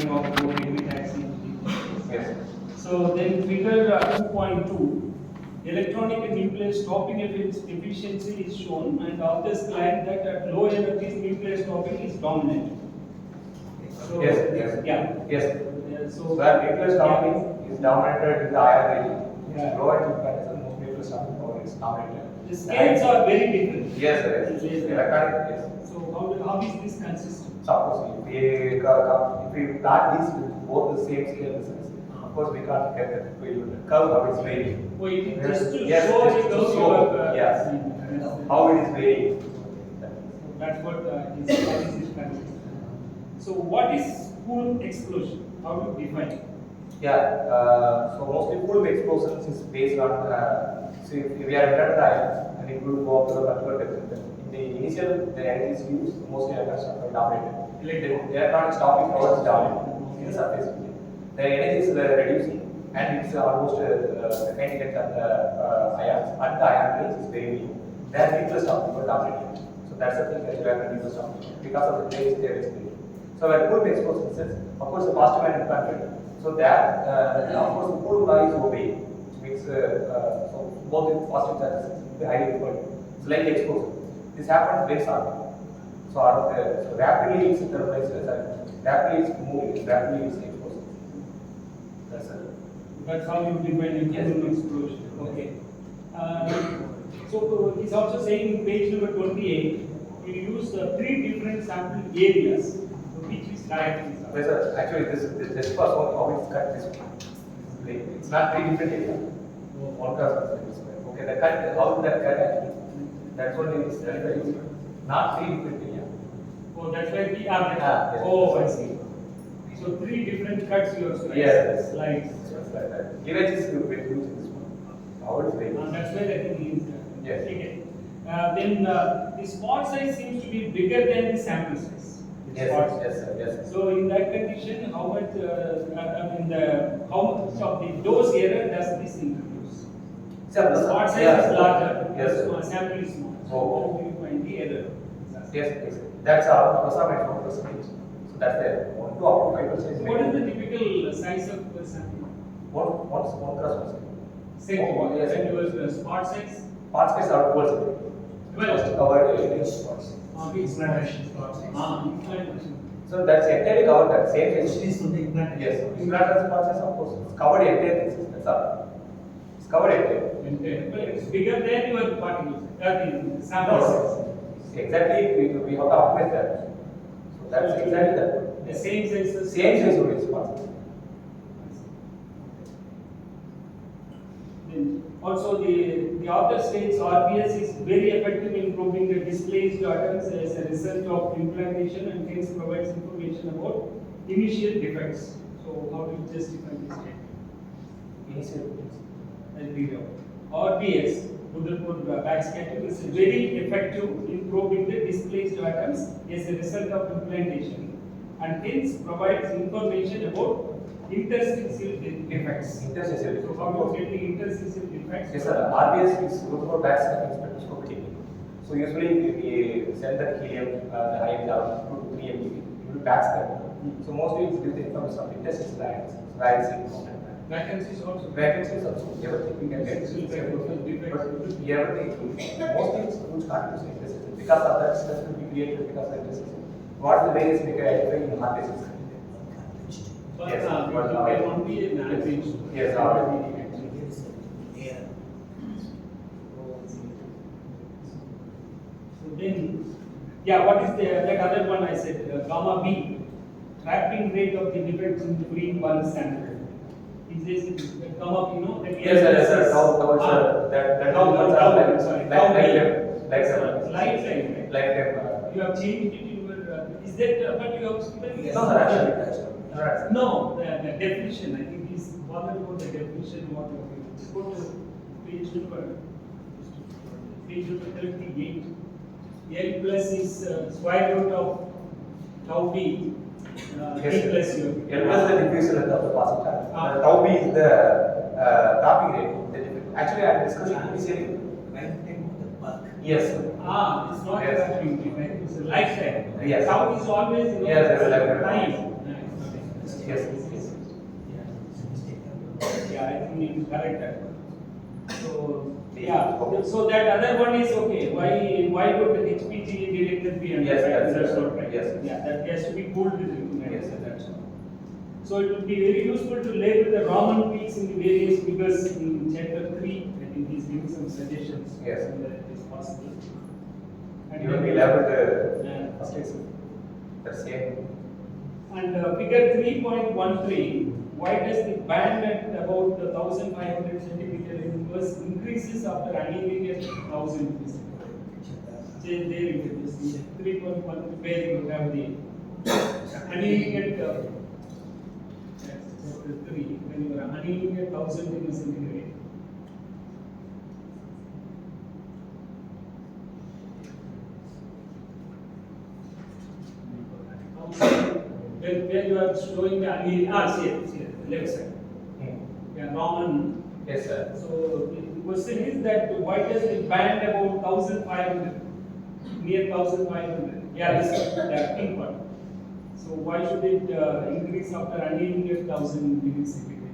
firing of both epitaxy. Yes. So then figure 2.2, electronic and nuclear stopping efficiency is shown, and authors claim that at low energies nuclear stopping is dominant. So, Yes. Yeah. Yes. So nuclear stopping is dominated in the iron region. Yeah. Low energy mechanism, most nuclear stopping power is dominated. The scales are very different. Yes, sir. Yes. Electronic, yes. So how is this consistent? So of course, if we plot these with both the same scale distance, of course we can't get the curve how it's varying. Oh, it is just to Yes, show just the to curve you show, have, yes, seen. how it is varying. That's what is consistent. So what is Coulomb explosion? How do you define it? Yeah, so mostly Coulomb explosions is based on, see if we are entered the ions and it will go up to the particular depth. In the initial, the energy is used, mostly electrons are dominated. The electronic stopping power is dominant in the surface. The energy is reducing and it's almost the kinetic at the ions and the ion range is very low. Then nuclear stopping power dominating. So that's the thing that you have to nuclear stopping because of the place there is very. So when Coulomb explosion says, of course the positive and negative. So that, of course, the Coulomb law is obeyed, which means so both the positive charges will be highly repelled. It's like explosion. This happens very suddenly. So rapidly it's rapidly it's moving, rapidly it's explosive. That's it. That's how you define a Coulomb explosion. Okay. So it's also saying in page number 28, you use 3 different sample areas, which is correct. Yes, sir. Actually, this was how it's cut this way. It's not 3 different areas. One cross this way. Okay, the cut, how that cut actually, that's what it is very not 3 different areas. Oh, that's why we are. Yes. Oh, I see. So 3 different cuts you have sliced. Yes. Slides. Image is very huge in this one. How it's very That's why I think is. Yes. Okay. Then the spot size seems to be bigger than the sample size. Yes, yes. So in that condition, how much? How much of the dose error does this introduce? So The spot size is larger. Yes. So sample is small. So how do you find the error? Yes. That's our percentage. So that's there. 1 to up to 5%. What is the typical size of the sample? One cross 1. Say Yes. when you was spot size. Part space are towards Well, covered 8 spots. implantation. So that's entirely covered that same Which thing. is from the implantation. Yes. Implantation spots is of course it's covered entire things. That's all. It's covered entire. Well, it's bigger than your particles. The sample No. size. Exactly we have to optimize that. So that's exactly that. The same size. as- Same size only spots. Then also, the author states RPS is very effective in probing the displaced atoms as a result of implantation and hence provides information about initial defects. So, how do you justify this statement? Initial. I'll read out. RPS, Rutherford backscattering, is very effective in probing the displaced atoms as a result of implantation and hence provides information about interstitial defects. Interstitial. So, how you get the interstitial defects? Yes, sir. RBS is Rutherford backscattering spectroscopy technique. So usually we send the helium, the high level 2 to 3 MeV, it will backscatter. So mostly it's gives the information of interstitial ions, where it's important. Vacancies also. Vacancies also, everything we can get. But everything, mostly it's huge contribution interstitial. Because of that stress will be created because of interstitial. What the various we can identify in RBS? But Yes, there won't be an average. Yes, So then, yeah, what is that other one I said, gamma B, trapping rate of the defects in green one sample. Is this gamma B, no? Yes, sir. Tau, that Light, like you have changed it in your, is that, but you have given? No, sir, actually. No, the definition, I think is bothered about the definition, what you have. Let's go to page number 38. L plus is square root of tau B. Yes, L plus sir. U. L plus the diffusion length of the passing time. Tau B is the tapping rate. Actually, I am discussing initially. Yes. It's not Yes. trapping rate, right? It's a lifetime. Yes. Tau is always, Yes, yes, time. Yes, yes. Yeah, I think you correct that one. So yeah, so that other one is okay. Why would the HPG directed be under Yes, that's not right? yes. Yeah, that has to be pulled with the Yes. that's all. So it would be very useful to label the Raman peaks in the various figures in chapter 3. I think he's giving some suggestions. Yes. Whether it is possible. And Even then- we labeled Yeah, the same. And figure 3.13, why does the band at about 1500 centimeter inverse increases after annealing at 1000 meters? There you can see 3.1 where you have the annealing at chapter 3 when you are annealing at 1000 degrees centigrade. Where you are showing the annealing, here, left side. Yeah, Raman. Yes, sir. So the question is that why does it band about 1500, near 1500? Yeah, this is the pink one. So why should it increase after annealing at 1000 degrees centigrade?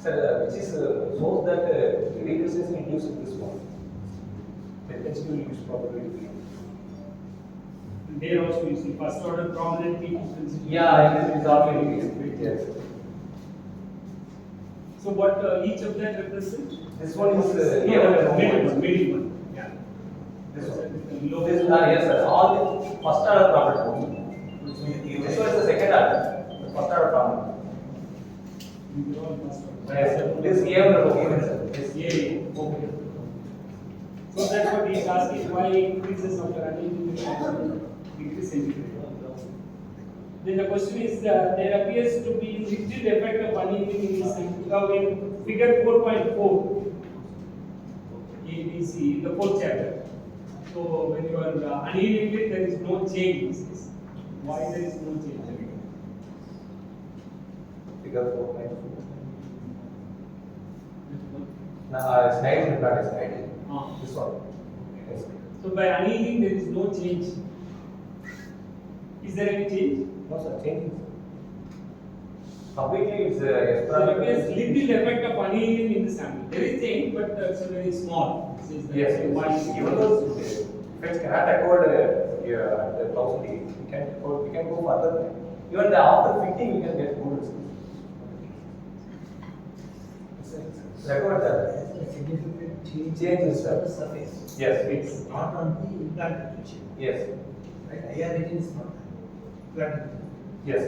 Sir, which is shows that the recursion induced in this one. The intensity will use probability. There also you see first order prominent peak intensity. Yeah, it is already yes. So what each of that represents? This one is middle one. Yeah. This one. Low. This yes, sir. All the first order problem. This one is the second order. The first order problem. These are all first order. Yes, sir. This A one okay, sir. This Yeah. Okay. So that's what he is asking, why increases after annealing degree centigrade. Then the question is, there appears to be rigid effect of annealing in this in figure 4.4 ABC in the fourth chapter. So when you are annealing it, there is no change in this case. Why there is no change? Figure 4.4. Now, slide in front is right. This one. Yes. So by annealing, there is no change. Is there any change? No, sir. Changing. Completely, it's So there is little effect of annealing in the sample. There is change, but it's very small. Yes. Even though effects cannot record the 1000 degrees, we can go further. Even after fitting, we can get good results. Record that. Significant change Change is on the surface. Yes. It's not on the implant region. Yes. Right? IR region is not implant region. Yes.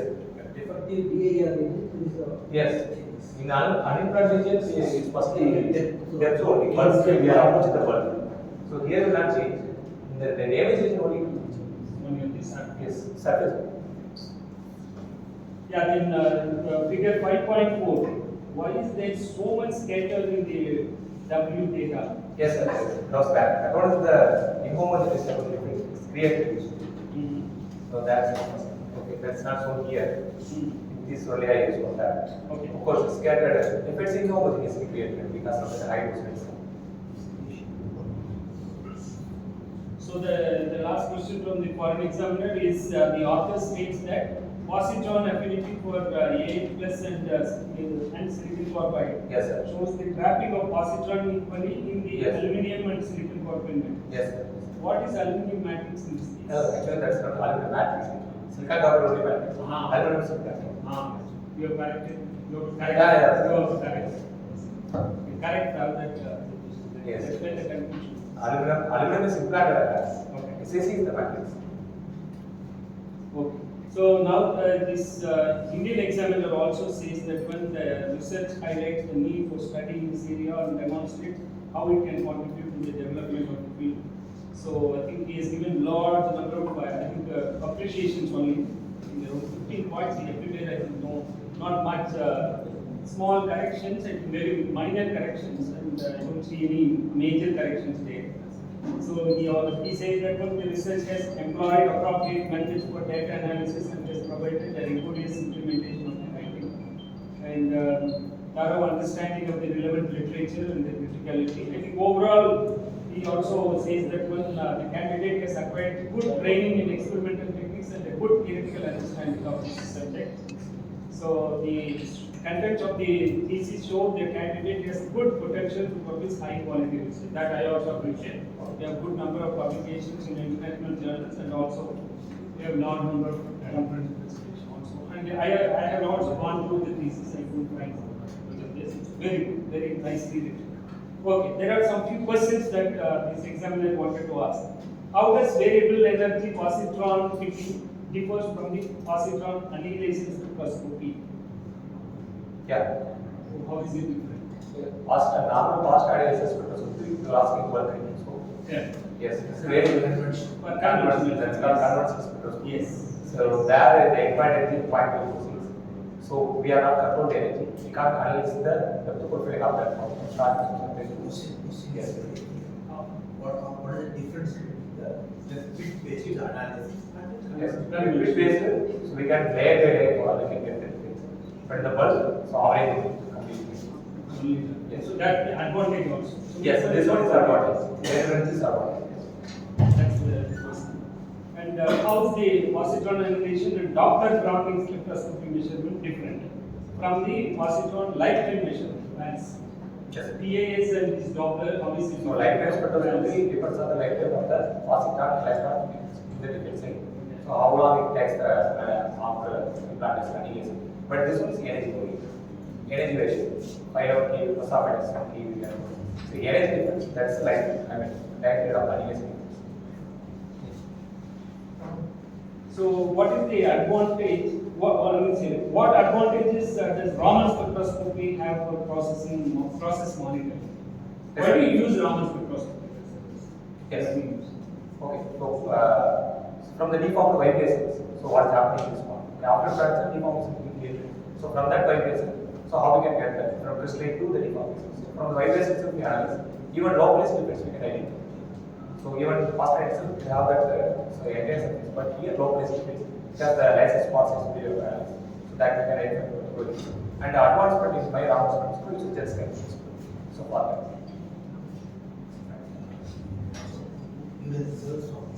Defective DIR region is a Yes. change. In unimplant regions, it's firstly Depth. depth only. Once we are approaching the bulb. So here will not change. In the damage region only. Only on this side. Yes. Surface. Yeah, then figure 5.4. Why is there so much scatter in the W data? Yes, sir. Cross back. According to the inhomogeneous it's created. So that's okay. That's not shown here. This only I use for that. Okay. Of course, it's scattered. If it's inhomogeneously created because of the high dosage. So the last question from the foreign examiner is the author states that positron affinity for A plus and silicon carbide Yes, sir. shows the trapping of positron equally in the Yes. aluminum and silicon carbide matrix. Yes, sir. What is aluminum matrix in this case? Actually, that's not aluminum matrix. Silicon carbide only matrix. Aluminum is silicon. You have corrected. You have corrected. Yeah, yeah. You have corrected. You correct all that. Yes. Explain the confusion. Aluminum is implanted. Okay. SiC is the matrix. Okay. So now this Indian examiner also says that when the research highlights the need for studying this area and demonstrates how it can contribute to the development of the field. So I think he has given large number of appreciations only. In around 15 points everywhere. I think not much small corrections and very minor corrections, and I don't see any major corrections there. So he says that when the research has employed appropriate methods for data analysis and has provided a rigorous implementation of the writing and thorough understanding of the relevant literature and the criticality. I think overall, he also says that when the candidate has acquired good training in experimental techniques and a good theoretical understanding of this subject, So the content of the thesis showed the candidate has good potential to publish high quality research. That I also appreciate. We have good number of publications in international journals and also we have large number of conference presentation also. And I have also gone through the thesis. I could find this. It's very nicely written. Okay, there are some few questions that this examiner wanted to ask. How does variable energy positron picking differs from the positron annihilation spectroscopy? Yeah. How is it different? Normal past analysis spectroscopy, you're asking bulk reading. So, Yeah. yes, it's very Convention. conversion. That's called conversion spectroscopy. Yes. So, there the required energy is 0.246. So, we are not control the energy. We can't analyze the depth profile of that concentration. Yes. What is the difference between the bit-based analysis and Yes, the bit based, so we can layer by layer or we can get the things. But in the bulk, so average is completely. Yes. So that the advantage also. So Yes, this one is advantage. The energy is advantage. That's the question. And how is the positron annihilation and Doppler grounding spectroscopy measurement different from the positron lifetime measurement? That's Yes. PAS and this Doppler, how is it? So lifetime spectroscopy depends on the lifetime of the positron electron in the different side. So how long it takes after implant is annihilation. But this one is energy only. Energy ratio. 5 kV plus of minus kV. So energy difference, that's like lifetime of annihilation. So what is the advantage? What advantages does Raman spectroscopy have for process monitoring? Why do you use Raman spectroscopy? Yes. Okay. So from the deformed vibrations, so what's happening in this one? After fracture, deformation is created. So from that vibration, so how we can get that from crystalline to the deformation? So from the vibrations we analyze, even low place difference we can identify. So even past itself we have that so entire surface, but here low place difference because the license process we have analyzed. So that we can identify. And the advancement is by Raman spectroscopy, which is just chemistry. So for that. in the results of the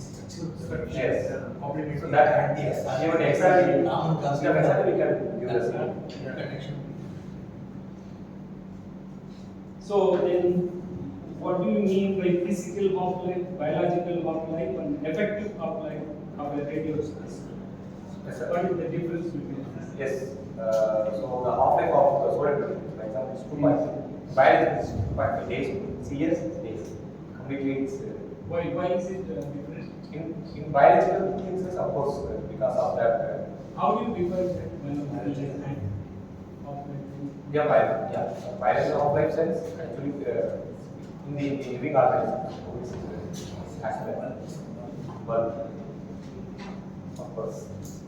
structure? Yes. Complementary So that and the SR. even exactly, Raman exactly we can give the same. connection. So then, what do you mean by physical half-life, biological half-life, and effective half-life of a radio source? Yes, sir. What is the difference between this? Yes. So the half-life of the solar energy, for example, is 2.5. Biology is 2.5 days. CS is days. Completely it's Why is it different? in biological things, of course, because of that. How do you define that biological and half-life? Yeah, biological half-life sense actually in the living organism. So this is as well, of course.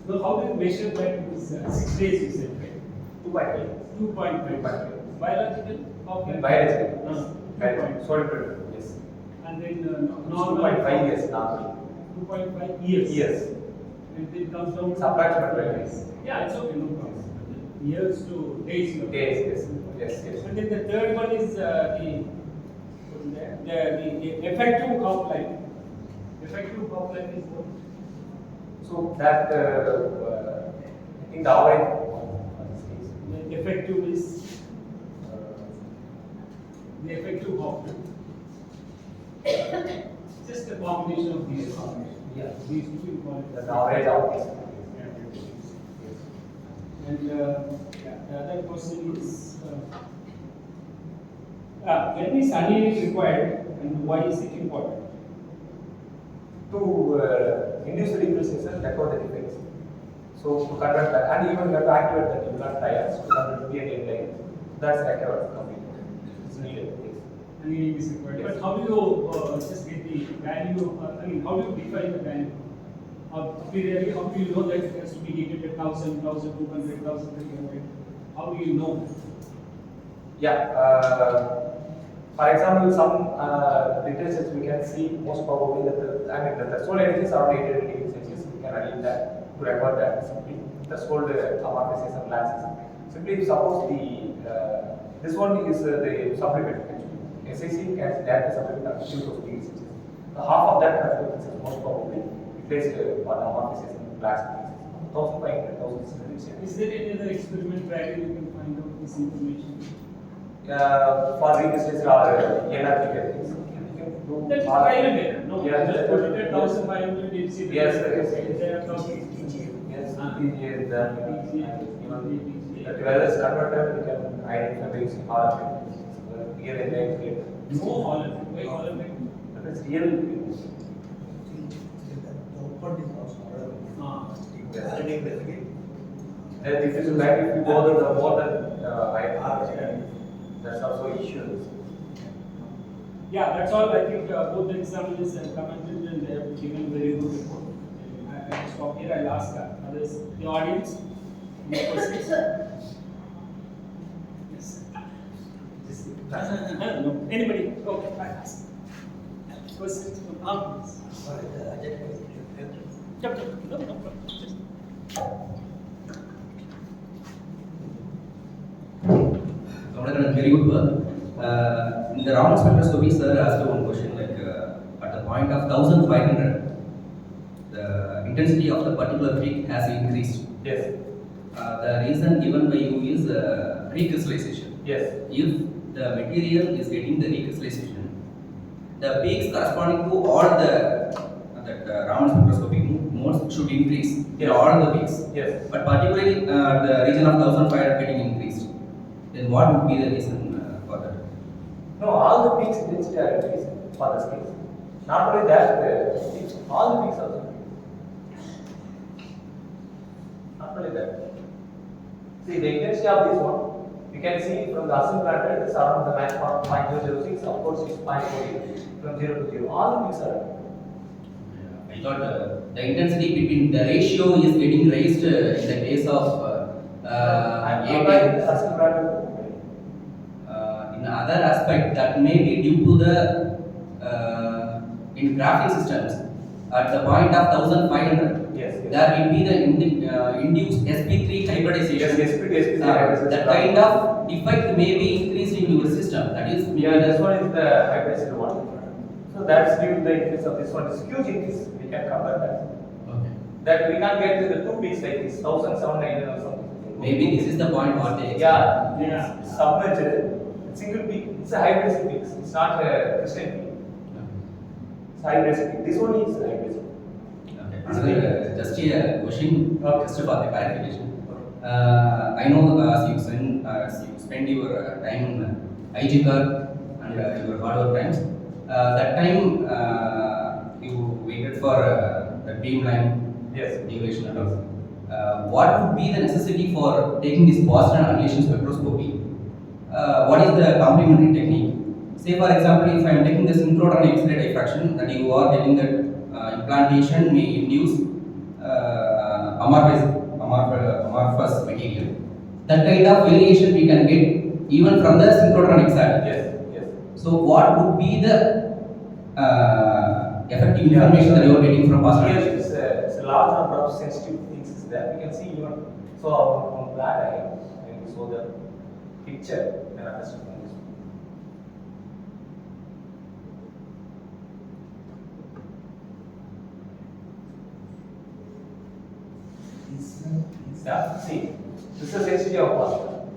So how do you measure that? It is 6 days, you said, right? 2.5. 2.5. 2.5. Biological half-life? In biological. Biological. Solar yes. And then It's normal 2.5 years normally. 2.5 years. Yes. And it comes down It's approximately 12 days. Yeah, it's okay, no problem. Years to days. you have. Days, yes. And then the third one is the effective half-life. Effective half-life is what? So that I think the average on this case. The effective is the effective half-life. Just a combination of these. Yeah. These two you call it. The average of this. And the other question is, when is annealing required and why is it important? To induce the depreciation, record the defects. So to convert that, and even you have to activate the implant tires to convert to be a line. That's required completely. It's needed. Yes. Annealing is required. Yes. But how do you just get the value? How do you define the value? Clearly, how do you know that it has to be heated at 1,000, 1,200, 1,300? How do you know? Yeah. For example, some literatures we can see most probably that the threshold energy is around 800 degrees Celsius. We can achieve that to record that simply. Threshold amortization lapses. Simply suppose the this one is the supplement actually. SiC can directly supplement up to 200 degrees Celsius. So half of that threshold is most probably placed for the amortization lapses. 1500, 1600. Is there any other experiment where you can find out this information? For recrystallization or NRT techniques. That is trial and error. No, Yeah, just that- put it at 1500 if see Yes, sir, yes, sir. they are talking. Yes, Ah. TGA is done. TGA. That whether it's converted, we can identify by using Hall effect. Here they create. No Hall effect. Why Hall effect? That is real. Open is also Ah. Then if it's like if you go to the more than that's also issues. Yeah, that's all. I think both the examiners have commented and they have given very good report. I'll stop here. I'll ask others, the audience, any questions? Yes. No. Anybody? Okay, I ask. Questions from audience? No problem. Very good work. In the Raman spectroscopy, sir asked one question like at the point of 1500, the intensity of the particular peak has increased. Yes. The reason given by you is recrystallization. Yes. If the material is getting the recrystallization, the peaks corresponding to all the Raman spectroscopic modes should increase. Yes. All the peaks. Yes. But particularly the region of 1500 getting increased. Then what would be the reason for that? No, all the peaks intensity are increased for this case. Not only that, all the peaks also. Not only that. See the intensity of this one, you can see from the asymptotic it is around the maximum 0.006, of course it's 0.48 from 0 to 0. All the peaks are. I thought the intensity between the ratio is getting raised in the case of I'm AT. applying the asymptotic. In other aspect, that may be due to the in graphing systems at the point of 1500. Yes, yes. There will be the induced sp3 hybridization. Yes, SP3 hybridization. That kind of defect may be increased in your system. That is maybe Yeah, this one is the hybridized one. So that's due to the increase of this one. It's huge increase. We can compare that. Okay. That we can't get to the two peaks like this, 1700 or something. Maybe this is the point what they Yeah, Yeah. it's submerged. Single peak. It's a hybridized peak. It's not a crystalline peak. It's hybridized peak. This one is hybridized. Okay. Another, just a question, Okay. just for the clarification. I know as you spend your time in IG curve and your hard work times, that time you waited for the beamline Yes. duration and all. What would be the necessity for taking this Boston annihilation spectroscopy? What is the complementary technique? Say for example, if I am taking the synchrotron X-ray diffraction, that you are telling that implantation may induce amorphous material. That kind of variation we can get even from the synchrotron X-ray. Yes. Yes. So what would be the effective information that you are getting from Boston? Here it's a large number of sensitive things is there. We can see even so on black I will show the picture and understand from this. Yeah, see, this is the sensitivity of plasma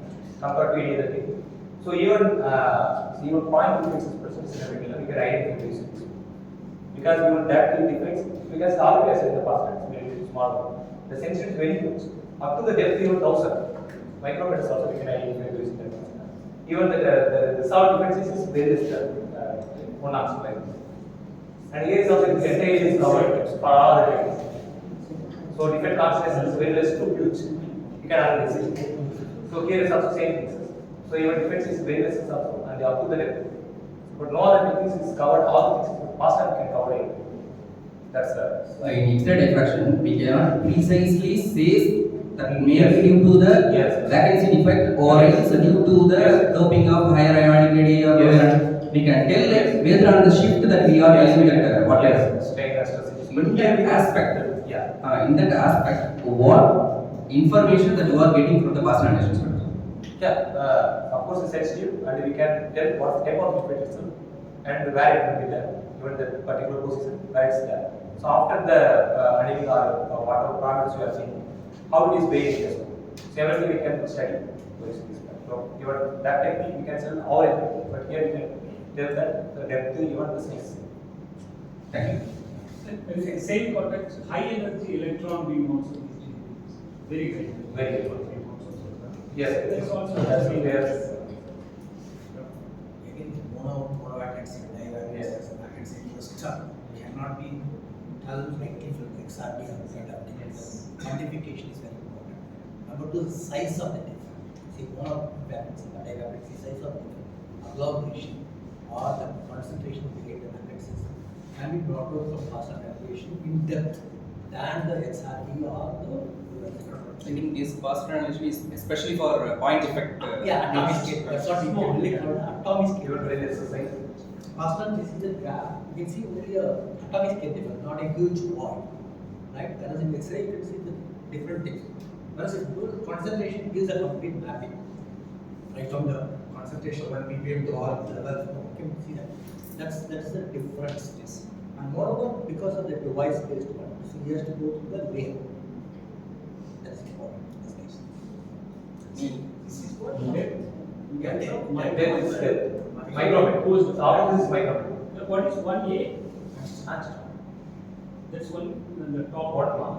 compared to any other thing. So even 0.26% is irregular, we can identify this because even that will defects because already I said in the past it's very small. The sensitivity is very huge. Up to the depth even 1000 micrometers also we can identify this. Even the sound defects is very less than 1 ounce like this. And here is also the entire is covered for all the defects. So defect concentration is very less too huge. You can analyze it. So here is also same things. So even defects is very less also and up to the depth. But no other techniques is covered all the things. Past time can cover it. That's the In X-ray diffraction, we cannot precisely say that may be due to the Yes. vacancy defect or else due to the Yes. doping of higher ionic radii or Yes. lower. We can tell it based on the shift that we are telling that whatever. strain and stress. In that aspect, Yeah. in that aspect, what information that you are getting from the past analysis spectrum? Yeah, of course it's sensitive and we can tell what type of defect itself and where it will be there, even the particular position where it's there. So after the annealing or whatever parameters you are seeing, how it is behaving as well. So everything we can study using this method. So even that technique we can sell our effect, but here we can tell that the depth even the size. Thank you. Same context, high energy electron beam also is very good. Very good. Yes, That's also that's very there. Again, monowatt and SiC diagram Yes. as a packet system cannot be done like different XRD or setup. Quantification is very important. Number two, the size of the defect. See, monowatt and SiC diagram is the size of the agglomeration or the concentration of the packet system can be brought out from faster calculation in depth than the XRD or the I think this fast translation is especially for point effect. yeah, atomic scale. That's what we really call atomic scale. Even very exercise. First one, this is the graph. You can see only a atomic scale difference, not a huge void. Right? Whereas in X-ray, you can see the different things. Whereas in concentration gives a complete mapping. Right from the concentration 1 ppm to all levels. You can see that. That's the difference. Yes. And moreover, because of the device-based one, so he has to go to the layer. That's important. That's nice. This is what depth. Yeah, Then it's micrometer. After this is micrometer. What is 1A? That's one on the top. What one?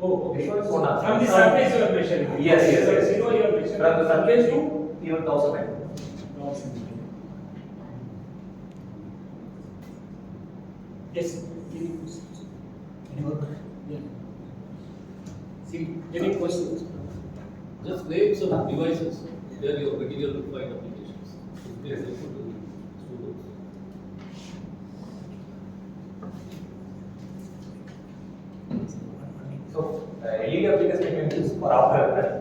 Oh, okay. This one is one answer. From the surface you are measuring. Yes, yes, So yes. zero you are measuring. From the surface to even 1000 micrometer. Yes. Any questions? Any more? Yeah. See, Any questions? Just name some devices where your material will find applications. It is helpful to students. So LED application we can use for after that.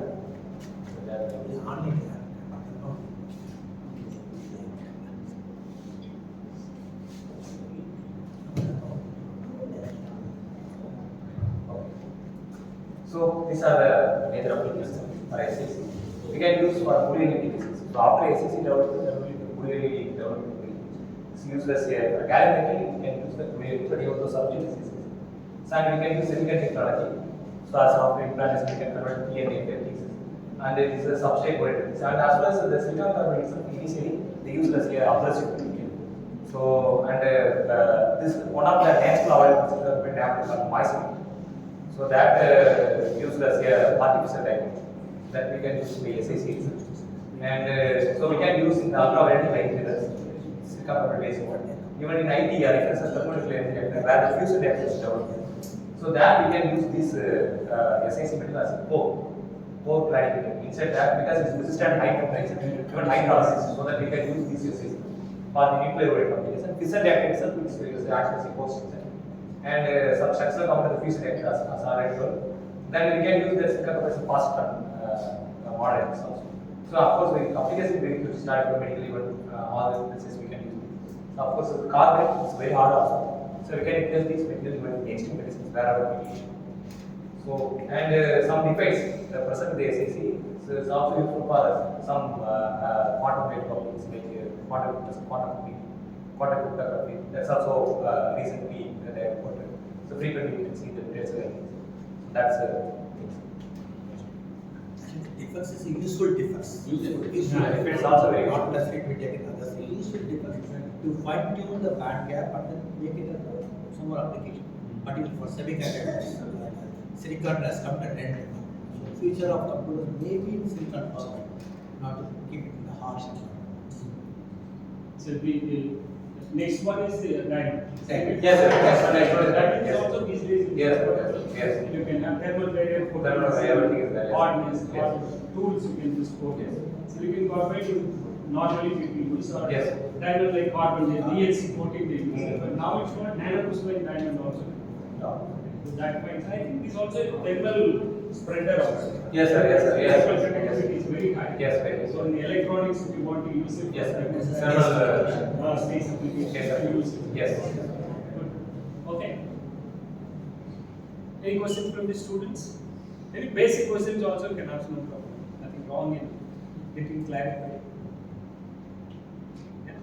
So these are the major applications for SiC. We can use for Boolean applications. So after SiC development, Boolean development is used as a gallium metal. We can use the Boolean, but even the subject is SiC. So and we can use silicon technology. So as of implants, we can convert P and N techniques. And it is a substrate oriented. And as well as the silicon carbide itself, initially they used as a abrasive material. So and this one of the next level silicon carbide called moisture. So that used as a artificial diamond that we can use in the SiC itself. And so we can use in the ultraviolet light mirrors, silicon carbide based one. Even in IT, reference thermonuclear reactor, where the fusion reactor is developed. So that we can use this SiC material as a core cladding material. Inside that, because it's resistant high temperature, even high tolerances, so that we can use this SiC for the nuclear weight application. Fission reactor itself is actually a core structure. And some structural component of the fusion reactor as already told. Then we can use the silicon as a fast models also. So of course, the application very good start for medical even all the places we can use. So of course, the carbon is very hard also. So we can replace these materials with extreme medicines wherever we need. So and some defects present in the SiC. So it's also useful for some quantum-based problems like quantum cryptography. That's also recently they have reported. So frequently we can see the trace values. That's Defects is a useful difference. Useful. Defects also very not useful. necessarily we take it as a useful difference to fine tune the band gap and then make it a some more application. Particularly for semiconductors, silicon has come to an end. So future of computers may be in silicon carbide, not to keep it in the harsh. So the next one is diamond. Yes, sir. Yes, sir. Diamond is Yes. also these days. Yes, yes. You can have thermal barrier, Thermal barrier, everything is there, yes. hardness, Yes. tools you can just put. Yes. Silicon carbide you normally people use or Yes. diamond like carbon, DLC coating they use. Mm. But now it's not nanocrystalline diamond also. So that means I think this also a thermal spreader also. Yes, sir. Yes, sir. Yes, Thermal sir. conductivity is very high. Yes, very. So in the electronics, if you want to use it, Yes, sir. for Thermal, space application, yes, sir. you use it. Yes. Good. Okay. Any questions from the students? Any basic questions also can ask, no problem. Nothing wrong in getting clarified. Yeah.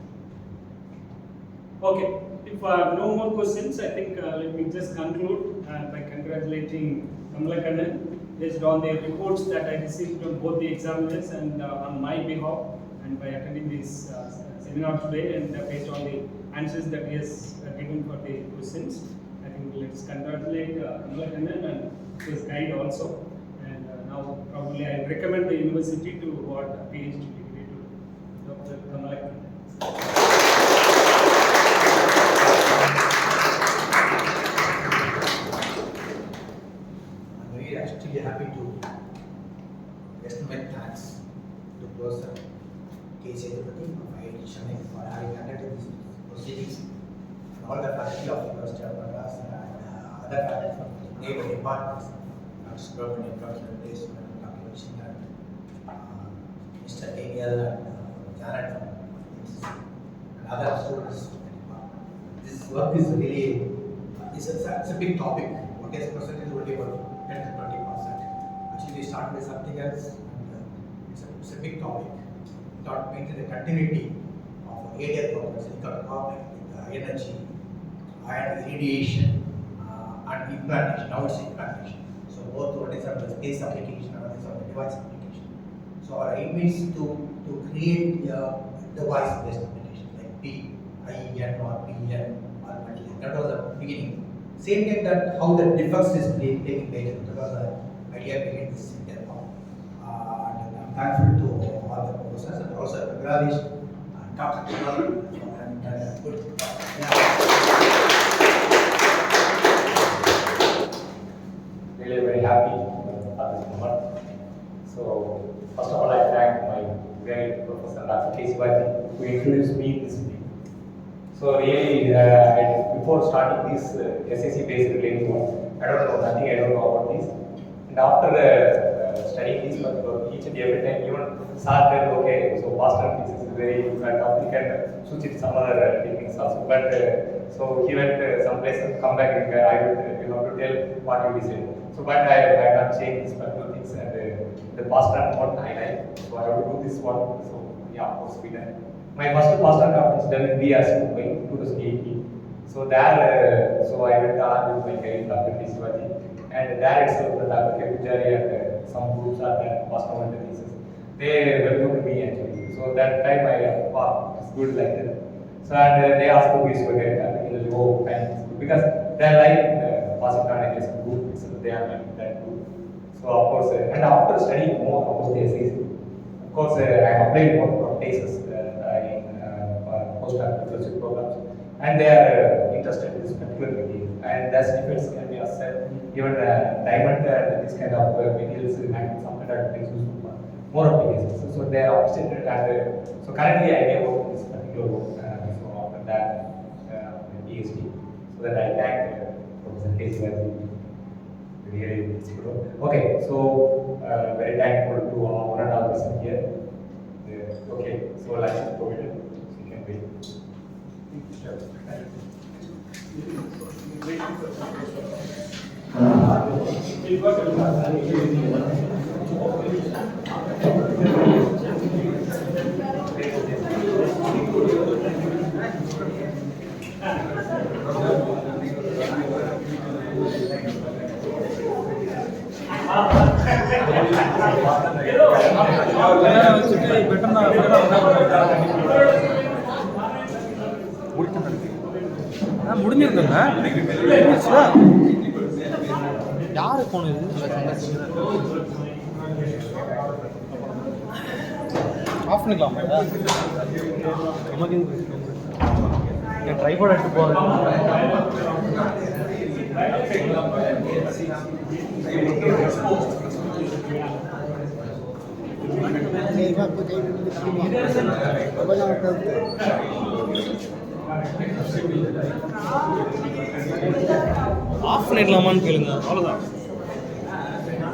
Okay. If no more questions, I think let me just conclude by congratulating Kamala Kannan based on the reports that I received from both the examiners and on my behalf, and by attending this seminar today, and based on the answers that he has given for the questions, I think let's congratulate Kamalakannan and his guide also. And now probably I recommend the university to award a PhD degree to Dr. Kamalakannan. I'm very actually happy to extend my thanks to Professor K. Sethupathi of IIT Chennai for having conducted these proceedings, and all the faculty of the University of Madras and other faculty from the neighbor departments, Dr. Subramanian, Professor Desmond, Dr. Vishin, and Mr. Daniel and Janet from MCC, and other students from the department. This work is really, it's a big topic. What is percent is only about 10 to 20%. Actually, we started with something else, and it's a big topic. We thought making the continuity of area programs, silicon carbide, with energy, and irradiation, and implantation. Now it's implantation. So both one is on the space application, another is on the device application. So our aim is to create a device-based application like PIN or PN or multi. That was the beginning. Same time that how the defects is taking place, that was the idea behind this center. And I'm thankful to all the professors and also congratulations Dr. Kumar and good. Really very happy at this moment. So first of all, I thank my great professor Dr. K. Shivaji who introduced me in this field. So really, before starting this SiC based related work, I don't know nothing. I don't know about this. And after studying this particular each and every time, even started okay. So faster this is very tough. You can switch it some other techniques also. But so he went some places, come back and I will you have to tell what you decided. So but I have not changed these particular things, and the past time what I like. So I have to do this one. So yeah, of course we done. My first master conference done in Viva in 2018. So there, so I went on with my guide Dr. K. Shivaji, and there itself the Dr. K. Pujari and some groups are there, pastoral thesis. They welcomed me actually. So that time I wow, it's good like that. So and they asked me to get in the low time because they are like positive analysis group, so they are like that group. So of course, and after studying more about the SiC, of course I applied more for thesis in postdoctoral research programs, and they are interested in this particular material. And thus defects can be assessed, even diamond and this kind of materials and some kind of things used for more applications. So they are interested, and so currently I may work in this particular work. So after that, PhD. So that I thank Professor K. Shivaji. Really, it's good. Okay, so very thankful to our one and all person here. Okay, so lunch is provided. So you can wait. Sure. முடிஞ்சிருந்தேங்க யாரு போன இது of பண்ணிக்கலாமா நமக்கு என் tripod எடுத்து போகிறேன் of பண்ணிடலாமான்னு கேளுங்க அவ்வளோதான்.